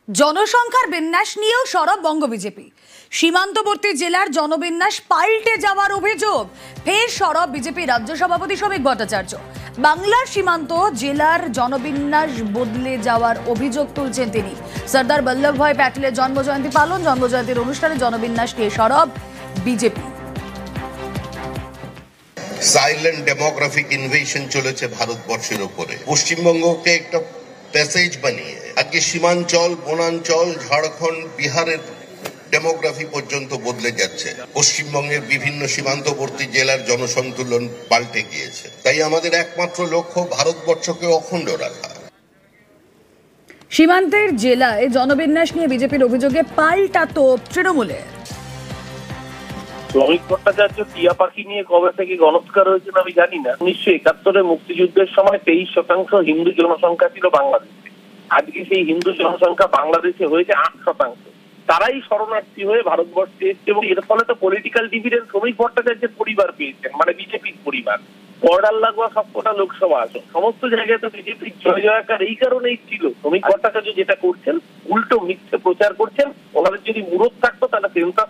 জনসংখ্যার বিন্যাস নিয়েও সরব বঙ্গ বিজেপি। সীমান্তবর্তী জেলার জনবিন্যাস পাল্টে যাওয়ার অভিযোগ ফের সরব বিজেপি রাজ্য সভাপতি শ্রমিক ভট্টাচার্য। বাংলার সীমান্ত জেলার জনবিন্যাস বদলে যাওয়ার অভিযোগ তুলছেন তিনি। সর্দার বল্লভভাই প্যাটেলের জন্মজয়ন্তী পালন, জন্মজয়ন্তীর অনুষ্ঠানে জনবিন্যাস নিয়ে সরব বিজেপি। সাইলেন্ট ডেমোগ্রাফিক ইনভেশন চলেছে ভারতবর্ষের উপরে। পশ্চিমবঙ্গকে একটা প্যাসেজ বানিয়ে আজকে সীমাঞ্চল, বনাঞ্চল, ঝাড়খণ্ড, বিহারের ডেমোগ্রাফি পর্যন্ত বদলে যাচ্ছে। পশ্চিমবঙ্গের বিভিন্ন সীমান্তবর্তী জেলার জনসন্তুলন পাল্টে গিয়েছে। তাই আমাদের একমাত্র লক্ষ্য ভারতবর্ষকে অখণ্ড রাখা। সীমান্তের জেলায় জনবিন্যাস নিয়ে বিজেপির অভিযোগে পাল্টা তোপ তৃণমূলের। শ্রমিক ভট্টাচার্য টিয়া পাখি নিয়ে কবে থেকে গণৎকার হয়েছেন আমি জানি না। 1971 মুক্তিযুদ্ধের সময় 23% হিন্দু জনসংখ্যা ছিল বাংলাদেশে। আজকে সেই হিন্দু জনসংখ্যা বাংলাদেশে হয়েছে 8%। তারাই শরণার্থী হয়ে ভারতবর্ষে এসছে এবং এর ফলে তো পলিটিক্যাল ডিভিডেন্ড শ্রমিক ভট্টাচার্যের পরিবার পেয়েছেন, মানে বিজেপির পরিবার। বর্ডার লাগোয়া সবকটা লোকসভা আসন সমস্ত জায়গায় তো বিজেপির জয় জয়কার এই কারণেই ছিল। শ্রমিক ভট্টাচার্য যেটা করছেন উল্টো মিথ্যে প্রচার করছেন। ওনাদের যদি মুরত থাকতো তাহলে সেন্সাস